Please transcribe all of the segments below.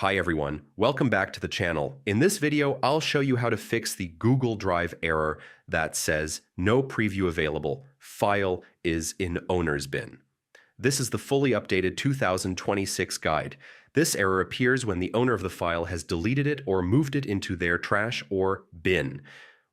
Hi everyone, welcome back to the channel. In this video, I'll show you how to fix the Google Drive error that says no preview available, file is in owner's bin. This is the fully updated 2026 guide. This error appears when the owner of the file has deleted it or moved it into their trash or bin.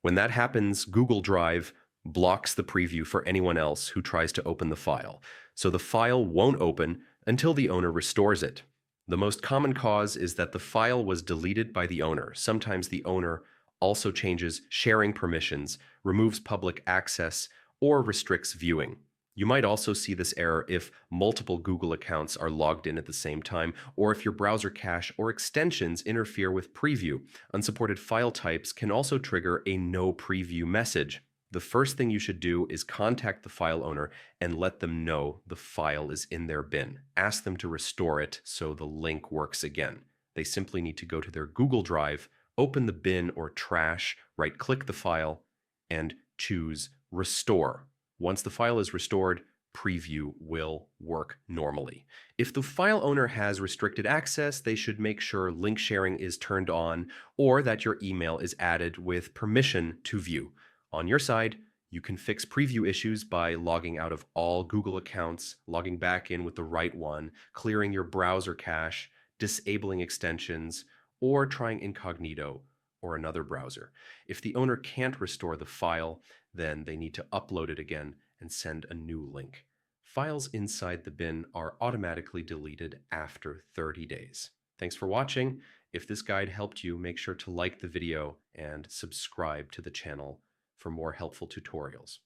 When that happens, Google Drive blocks the preview for anyone else who tries to open the file, so the file won't open until the owner restores it. The most common cause is that the file was deleted by the owner. Sometimes the owner also changes sharing permissions, removes public access, or restricts viewing. You might also see this error if multiple Google accounts are logged in at the same time, or if your browser cache or extensions interfere with preview. Unsupported file types can also trigger a no preview message. The first thing you should do is contact the file owner and let them know the file is in their bin. Ask them to restore it so the link works again. They simply need to go to their Google Drive, open the bin or trash, right-click the file, and choose Restore. Once the file is restored, preview will work normally. If the file owner has restricted access, they should make sure link sharing is turned on or that your email is added with permission to view. On your side, you can fix preview issues by logging out of all Google accounts, logging back in with the right one, clearing your browser cache, disabling extensions, or trying incognito or another browser. If the owner can't restore the file, then they need to upload it again and send a new link. Files inside the bin are automatically deleted after 30 days. Thanks for watching. If this guide helped you, make sure to like the video and subscribe to the channel for more helpful tutorials.